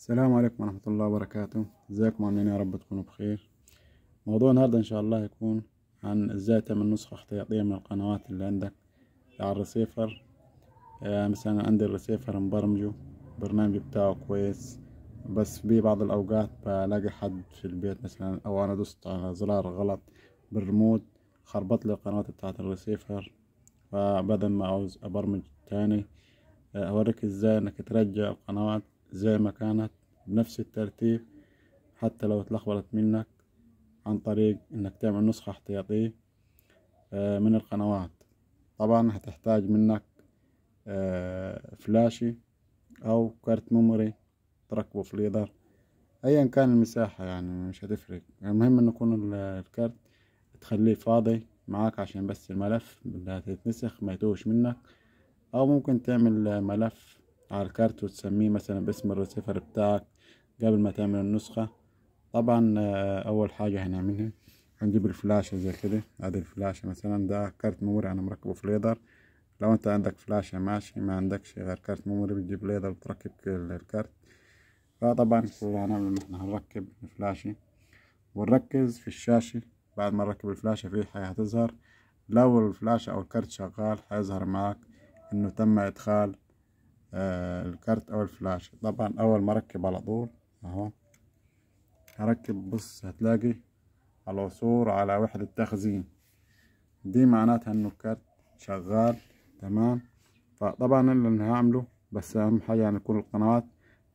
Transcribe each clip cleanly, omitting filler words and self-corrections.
السلام عليكم ورحمة الله وبركاته. ازيكم عاملين؟ يا رب تكونوا بخير. موضوع النهاردة ان شاء الله يكون عن ازاي تعمل نسخة احتياطية من القنوات اللي عندك على الرسيفر. مثلا عندي الرسيفر مبرمجه، البرنامج بتاعه كويس، بس في بعض الاوقات بلاقي حد في البيت مثلا او انا دوست على زرار غلط بالريموت خربط لي القنوات بتاعة الرسيفر. فبدل ما عاوز ابرمج تاني، اوريك ازاي انك ترجع القنوات زي ما كانت بنفس الترتيب حتى لو اتلخبطت منك، عن طريق انك تعمل نسخة احتياطية من القنوات. طبعا هتحتاج منك فلاشي او كارت ميموري تركبه في ليدر، ايا كان المساحة يعني مش هتفرق. المهم ان يكون الكارت تخليه فاضي معاك عشان بس الملف اللي هتتنسخ ما يتوهش منك. او ممكن تعمل ملف على الكارت وتسميه مثلا باسم الرسيفر بتاعك قبل ما تعمل النسخة. طبعا اول حاجة هنعملها هنجيب الفلاشة زي كده. ادي الفلاشة مثلا، ده كارت ميموري انا مركبه في ليدر. لو انت عندك فلاشة ماشي، ما عندكش غير كارت ميموري بتجيب ليدر وتركب الكارت. فطبعا كل اللي هنعمل ان احنا هنركب الفلاشة ونركز في الشاشة. بعد ما نركب الفلاشة في حاجة هتظهر، لو الفلاشة او الكارت شغال هيظهر معك انه تم ادخال الكارت او الفلاشة. طبعا اول ما اركب على طول اهو هركب، بص هتلاقي العثور على وحدة تخزين، دي معناتها انه الكارت شغال تمام. فطبعا اللي انا هعمله، بس اهم حاجة يعني تكون القنوات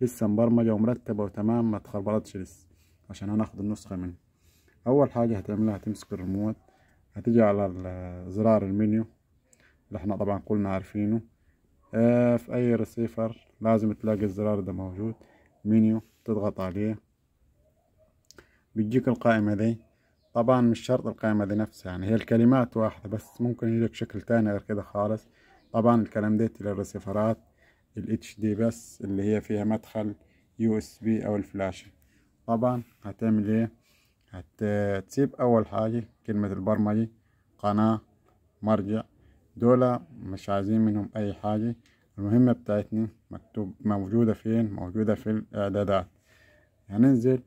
لسه مبرمجة ومرتبة وتمام، ما تخربطش لسه عشان هناخد النسخة منه. اول حاجة هتعملها هتمسك الريموت، هتيجي على زرار المنيو اللي احنا طبعا كلنا عارفينه. في اي رسيفر لازم تلاقي الزرار ده موجود، منيو، تضغط عليه بتجيك القائمة دي. طبعا مش شرط القائمة دي نفسها، يعني هي الكلمات واحدة بس ممكن يجيك شكل تاني غير كده خالص. طبعا الكلام ده للرسيفرات ال HD بس، اللي هي فيها مدخل USB او الفلاشة. طبعا هتعمل ايه؟ هتسيب اول حاجة كلمة البرمجة، قناة، مرجع، دول مش عايزين منهم اي حاجة. المهمة بتاعتنا مكتوب موجودة فين؟ موجودة في الاعدادات. هننزل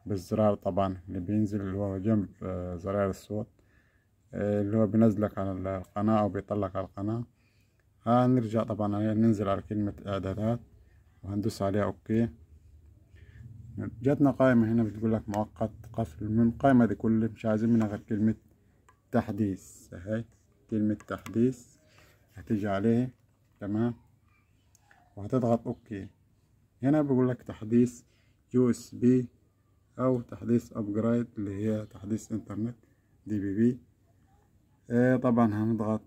بالزرار طبعا اللي بينزل اللي هو جنب زرار الصوت، اللي هو بينزلك على القناة او بيطلق على القناة. هنرجع طبعا ننزل على كلمة اعدادات وهندوس عليها اوكي. جاتنا قائمة هنا بتقول لك مؤقت قفل. من القائمة دي كلها مش عايزين منها غير كلمة تحديث اهي، كلمة تحديث هتيجي عليه تمام وهتضغط اوكي. هنا بيقول لك تحديث USB او تحديث ابجريد اللي هي تحديث انترنت DBB. طبعا هنضغط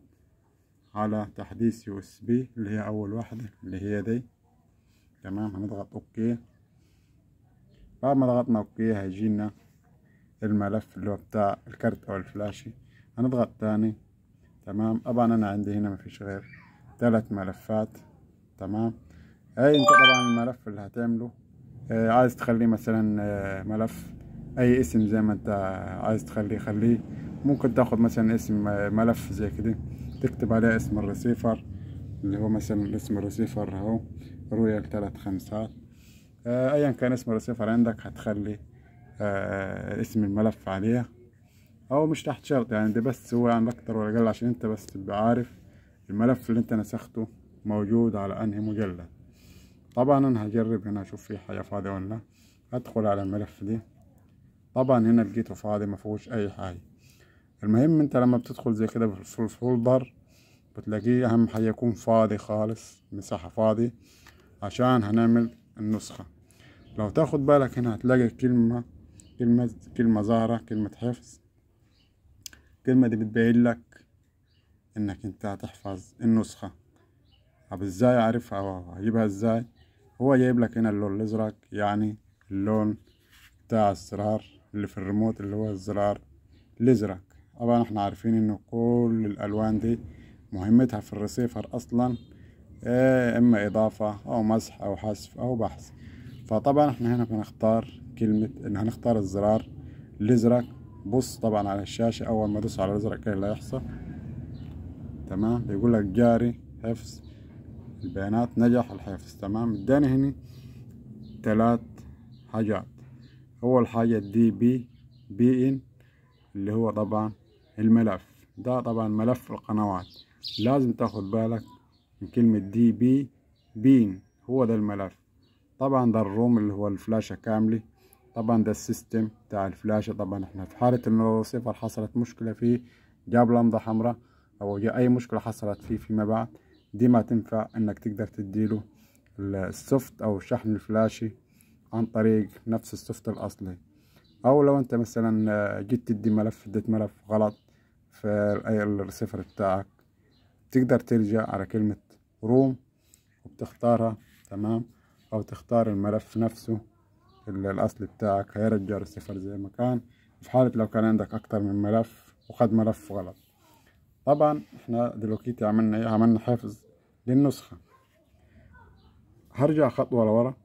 على تحديث USB اللي هي اول واحدة اللي هي دي تمام. هنضغط اوكي. بعد ما ضغطنا اوكي هيجينا الملف اللي هو بتاع الكارت او الفلاشة. هنضغط تاني تمام. طبعا انا عندي هنا مفيش غير 3 ملفات تمام. انت طبعا الملف اللي هتعمله عايز تخليه مثلا ملف اي اسم زي ما انت عايز تخليه خليه. ممكن تاخد مثلا اسم ملف زي كده تكتب عليه اسم الرسيفر، اللي هو مثلا اسم الرسيفر اهو رويال 3 5. ايا كان اسم الرسيفر عندك هتخلي اسم الملف عليه، او مش تحت شرط يعني، ده بس هو عن اكتر ولا اقل عشان انت بس تبقى عارف الملف اللي انت نسخته موجود على انهي مجلد. طبعا انا هجرب هنا اشوف في حاجة فاضية ولا لا. هدخل على الملف دي، طبعا هنا لقيته فاضي مفيهوش اي حاجة. المهم انت لما بتدخل زي كده في الفولدر بتلاقيه اهم حاجة يكون فاضي خالص، مساحة فاضي عشان هنعمل النسخة. لو تاخد بالك هنا هتلاقي كلمة ظاهرة، كلمة حفظ. الكلمة دي بتبين لك انك انت هتحفظ النسخة. طب ازاي اعرفها وهجيبها ازاي؟ هو جايب لك هنا اللون الازرق، يعني اللون بتاع الزرار اللي في الريموت اللي هو الزرار الازرق. طبعا احنا عارفين انه كل الالوان دي مهمتها في الرسيفر اصلا اما اضافة او مسح او حذف او بحث. فطبعا احنا هنا بنختار كلمة ان هنختار الزرار الازرق. بص طبعا على الشاشة اول ما ادوس على الازرق ايه اللي هيحصل؟ تمام بيقول لك جاري حفظ البيانات نجح الحفظ. تمام. اداني هنا 3 حاجات. أول حاجة دي بي إن اللي هو طبعا الملف ده، طبعا ملف القنوات. لازم تاخد بالك من كلمة دي بين، هو ده الملف. طبعا ده الروم اللي هو الفلاشة كاملة. طبعا ده السيستم بتاع الفلاشة. طبعا احنا في حالة ان الرسيفر حصلت مشكلة فيه، جاب لمضة حمراء او جاء اي مشكلة حصلت فيه فيما بعد، دي ما تنفع انك تقدر تديله السوفت او الشحن الفلاشي عن طريق نفس السوفت الاصلي. او لو انت مثلا جيت تدي ملف، اديت ملف غلط في الرسيفر بتاعك، تقدر ترجع على كلمة روم وبتختارها. تمام. او تختار الملف نفسه الاصلي بتاعك، هيرجع الرسيفر زي ما كان، في حالة لو كان عندك اكتر من ملف وخد ملف غلط. طبعا احنا دلوقتي عملنا ايه؟ عملنا حفظ للنسخة. هرجع خطوة لورا.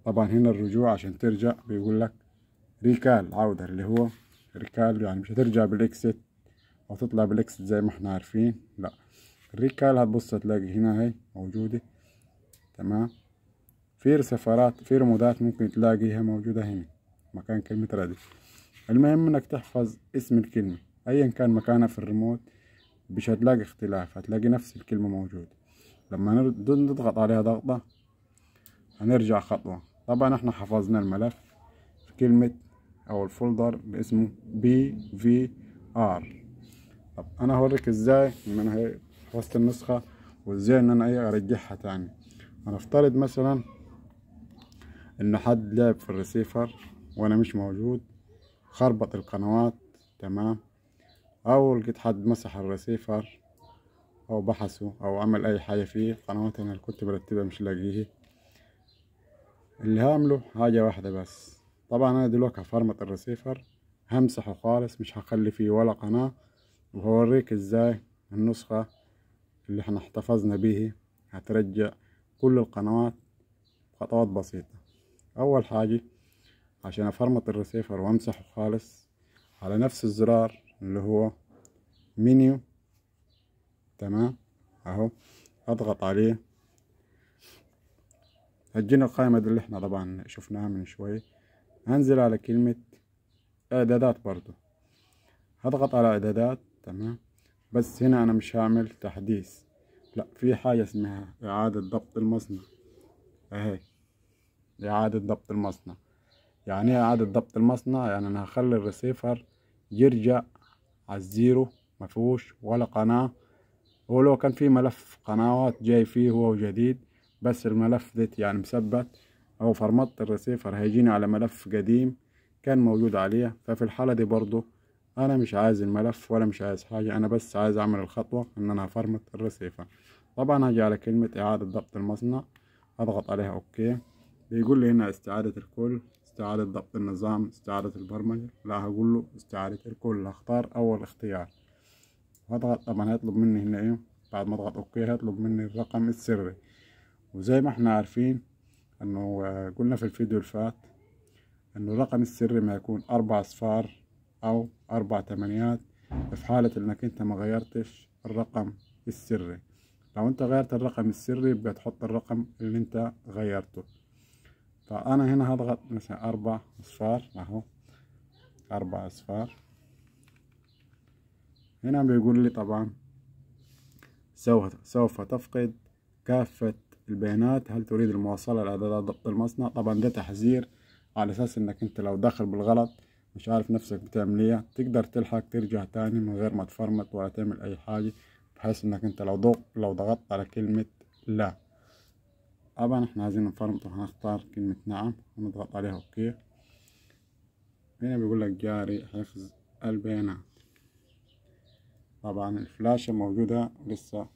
طبعا هنا الرجوع عشان ترجع بيقول لك ريكال، عودة، اللي هو ريكال يعني مش هترجع بالاكست او تطلع بالاكست زي ما احنا عارفين، لا. الريكال هتبص تلاقي هنا اهي موجودة. تمام. في رسيفرات، في رمودات ممكن تلاقيها موجودة هنا مكان كلمة راديو. المهم انك تحفظ اسم الكلمة ايا كان مكانها في الريموت، مش هتلاقي اختلاف، هتلاقي نفس الكلمة موجودة. لما نضغط عليها ضغطة هنرجع خطوة. طبعا احنا حفظنا الملف في كلمة او الفولدر باسمه BVR. طب انا هوريك ازاي ان انا حفظت النسخة وازاي ان انا ارجعها تاني. هنفترض مثلا ان حد لعب في الرسيفر وانا مش موجود، خربط القنوات. تمام. او لقيت حد مسح الرسيفر او بحثه او عمل اي حاجة فيه، القنوات انا اللي كنت برتبها مش لاقيه. اللي هعمله حاجة واحدة بس. طبعا انا دلوقتي هفرمط الرسيفر، همسحه خالص، مش هخلي فيه ولا قناة، وهوريك ازاي النسخة اللي احنا احتفظنا بيه هترجع كل القنوات بخطوات بسيطة. اول حاجة عشان افرمط الرسيفر وامسحه خالص، على نفس الزرار اللي هو منيو. تمام. اهو اضغط عليه، هتجينا القائمة دي اللي احنا طبعا شفناها من شوي. هنزل على كلمة اعدادات برضو، هضغط على اعدادات. تمام. بس هنا انا مش هعمل تحديث، لا، في حاجة اسمها اعادة ضبط المصنع. اهي اعادة ضبط المصنع. يعني ايه اعادة ضبط المصنع؟ يعني انا هخلي الرسيفر يرجع على الزيرو، مفيهوش ولا قناة. ولو كان في ملف قنوات جاي فيه هو جديد، بس الملف ده يعني مثبت، او فرمت الرسيفر هيجيني على ملف قديم كان موجود عليه. ففي الحالة دي برضو انا مش عايز الملف ولا مش عايز حاجة، انا بس عايز اعمل الخطوة ان انا هفرمت الرسيفر. طبعا هاجي على كلمة اعادة ضبط المصنع، اضغط عليها اوكي. بيقول لي هنا استعادة الكل، استعادة ضبط النظام، استعادة البرمجة. لا، هقول له استعادة الكل، هختار اول اختيار. هضغط. طبعا هيطلب مني هنا ايه بعد ما اضغط اوكي؟ هيطلب مني الرقم السري. وزي ما احنا عارفين انه قلنا في الفيديو الفات انه الرقم السري ما يكون 4 اصفار او 4 تمانيات في حالة انك انت ما غيرتش الرقم السري. لو انت غيرت الرقم السري يبقى تحط الرقم اللي انت غيرته. فانا هنا هضغط مثلا 4 اصفار، اهو 4 اصفار. هنا بيقول لي طبعا سوف تفقد كافة البيانات، هل تريد المواصلة لإعدادات ضبط المصنع؟ طبعا ده تحذير على أساس إنك أنت لو داخل بالغلط مش عارف نفسك بتعمل إيه، تقدر تلحق ترجع تاني من غير ما تفرمت ولا تعمل أي حاجة، بحيث إنك أنت لو ضغطت على كلمة لا. طبعا إحنا عايزين نفرمت، وهنختار كلمة نعم ونضغط عليها أوكي. هنا بيقول لك جاري حفظ البيانات. طبعا الفلاشة موجودة لسه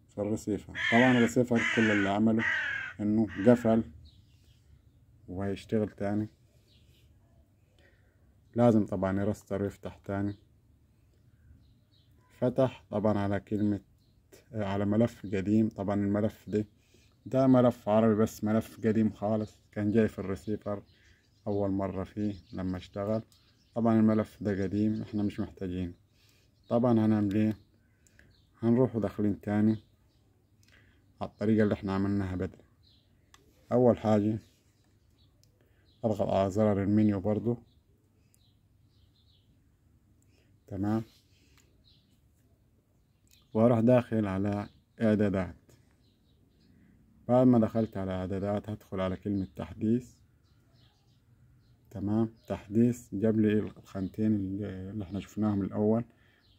في الرسيفر. طبعا الرسيفر كل اللي عمله انه قفل وهيشتغل تاني، لازم طبعا يرستر ويفتح تاني. فتح طبعا على كلمة على ملف قديم. طبعا الملف ده ملف عربي، بس ملف قديم خالص كان جاي في الرسيفر اول مرة فيه لما اشتغل. طبعا الملف ده قديم احنا مش محتاجين. طبعا هنعمل ايه؟ هنروح داخلين تاني على الطريقة اللي احنا عملناها بدري. اول حاجة اضغط على زرار المنيو برضو، تمام، واروح داخل على اعدادات. بعد ما دخلت على اعدادات هدخل على كلمة تحديث، تمام. تحديث جاب لي الخانتين اللي احنا شفناهم الاول.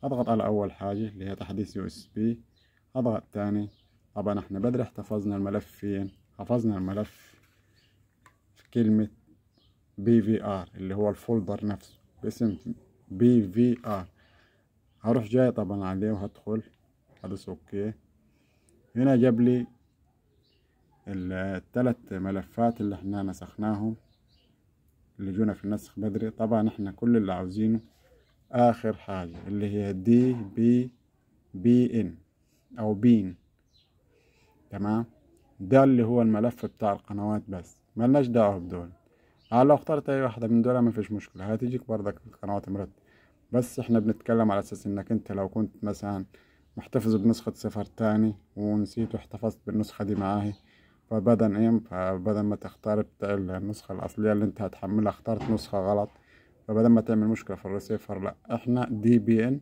اضغط على اول حاجة اللي هي تحديث USB، اضغط تاني. طبعا احنا بدري احتفظنا الملف فين؟ حفظنا الملف في كلمة BVR اللي هو الفولدر نفسه باسم BVR. هروح جاي طبعا عليه وهدخل هدوس اوكي. هنا جاب لي الثلاث ملفات اللي احنا نسخناهم اللي جونا في النسخ بدري. طبعا احنا كل اللي عاوزينه اخر حاجة اللي هي DBBN او بين، تمام. ده اللي هو الملف بتاع القنوات بس، ملناش دعوة بدول. لو اخترت اي واحدة من دول ما فيش مشكلة، هتيجيك برضك القنوات مرتب. بس احنا بنتكلم على اساس انك انت لو كنت مثلا محتفظ بنسخة صفر تاني ونسيت واحتفظت بالنسخة دي معاهي، فبدل ما تختار النسخة الأصلية اللي انت هتحملها اخترت نسخة غلط، فبدل ما تعمل مشكلة في الريسيفر، لا، احنا DBN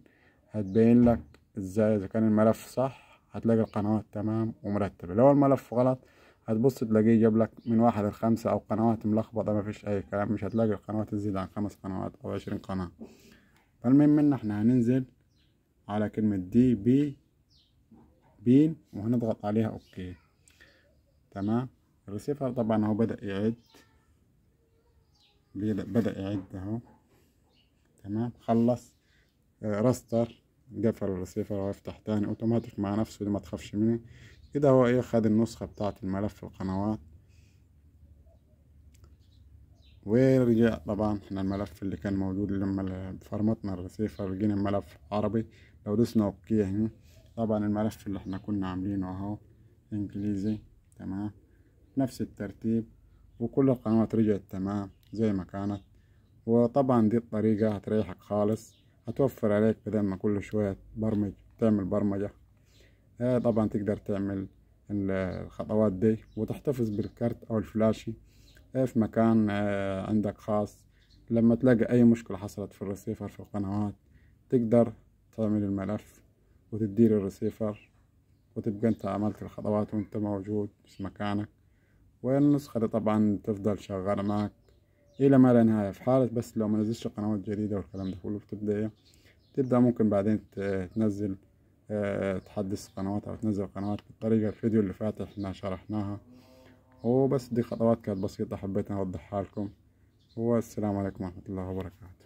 هتبين لك ازاي اذا كان الملف صح. هتلاقي القنوات تمام ومرتبة. لو الملف غلط هتبص تلاقيه جاب لك من 1 ل5 او قنوات ملخبطة ما فيش اي كلام. مش هتلاقي القنوات تزيد عن 5 قنوات او 20 قناة. فالمهم ان احنا هننزل على كلمة DBN وهنضغط عليها اوكي، تمام. الريسيفر طبعا هو بدأ يعد اهو، تمام. خلص راستر، قفل الريسيفر ويفتح تاني اوتوماتيك مع نفسه. ما تخافش منه كده. هو خد النسخة بتاعة الملف القنوات ورجع. طبعا احنا الملف اللي كان موجود لما فرمتنا الريسيفر لقينا الملف عربي. لو دوسنا اوكي هنا طبعا الملف اللي احنا كنا عاملينه اهو انجليزي، تمام، نفس الترتيب، وكل القنوات رجعت تمام زي ما كانت. وطبعا دي الطريقة هتريحك خالص، هتوفر عليك بدل ما كل شوية تعمل برمجة. طبعا تقدر تعمل الخطوات دي وتحتفظ بالكارت او الفلاشي في مكان عندك خاص. لما تلاقي اي مشكلة حصلت في الريسيفر في القنوات تقدر تعمل الملف وتدير الريسيفر، وتبقى انت عملت الخطوات وانت موجود في مكانك. والنسخة دي طبعا تفضل شغالة معك الى ما لا نهاية. في حالة بس لو ما نزلش قنوات جديدة والكلام ده كله تبدأ ممكن بعدين تنزل تحدث قنوات او تنزل قنوات بالطريقة الفيديو اللي فات احنا شرحناها. وبس دي خطوات كانت بسيطة حبيت اوضحها لكم. والسلام عليكم ورحمة الله وبركاته.